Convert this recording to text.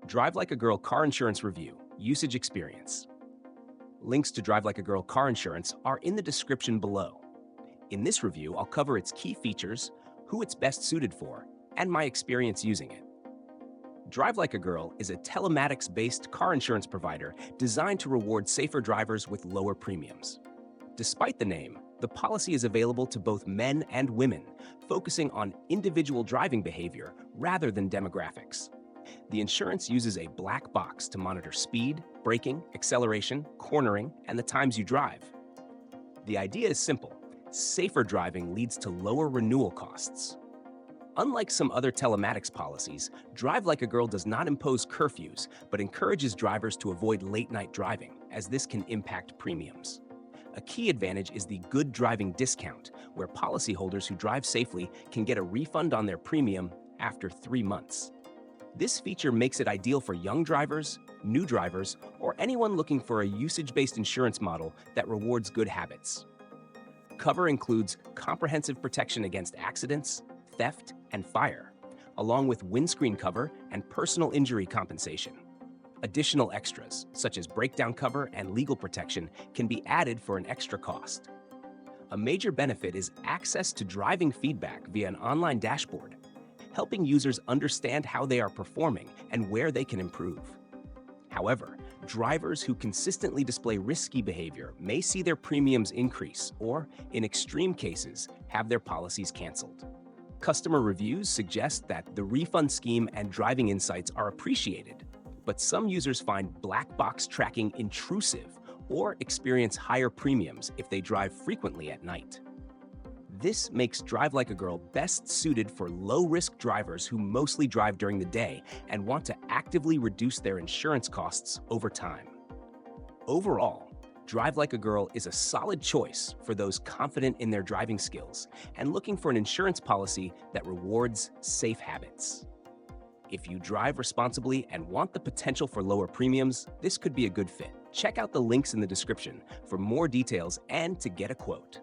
Drive Like a Girl Car Insurance Review, Usage Experience. Links to Drive Like a Girl car insurance are in the description below. In this review, I'll cover its key features, who it's best suited for, and my experience using it. Drive Like a Girl is a telematics-based car insurance provider designed to reward safer drivers with lower premiums. Despite the name, the policy is available to both men and women, focusing on individual driving behavior rather than demographics. The insurance uses a black box to monitor speed, braking, acceleration, cornering, and the times you drive. The idea is simple. Safer driving leads to lower renewal costs. Unlike some other telematics policies, Drive Like a Girl does not impose curfews, but encourages drivers to avoid late-night driving, as this can impact premiums. A key advantage is the Good Driving Discount, where policyholders who drive safely can get a refund on their premium after 3 months. This feature makes it ideal for young drivers, new drivers, or anyone looking for a usage-based insurance model that rewards good habits. Cover includes comprehensive protection against accidents, theft, and fire, along with windscreen cover and personal injury compensation. Additional extras, such as breakdown cover and legal protection, can be added for an extra cost. A major benefit is access to driving feedback via an online dashboard, helping users understand how they are performing and where they can improve. However, drivers who consistently display risky behavior may see their premiums increase or, in extreme cases, have their policies canceled. Customer reviews suggest that the refund scheme and driving insights are appreciated, but some users find black box tracking intrusive or experience higher premiums if they drive frequently at night. This makes Drive Like a Girl best suited for low-risk drivers who mostly drive during the day and want to actively reduce their insurance costs over time. Overall, Drive Like a Girl is a solid choice for those confident in their driving skills and looking for an insurance policy that rewards safe habits. If you drive responsibly and want the potential for lower premiums, this could be a good fit. Check out the links in the description for more details and to get a quote.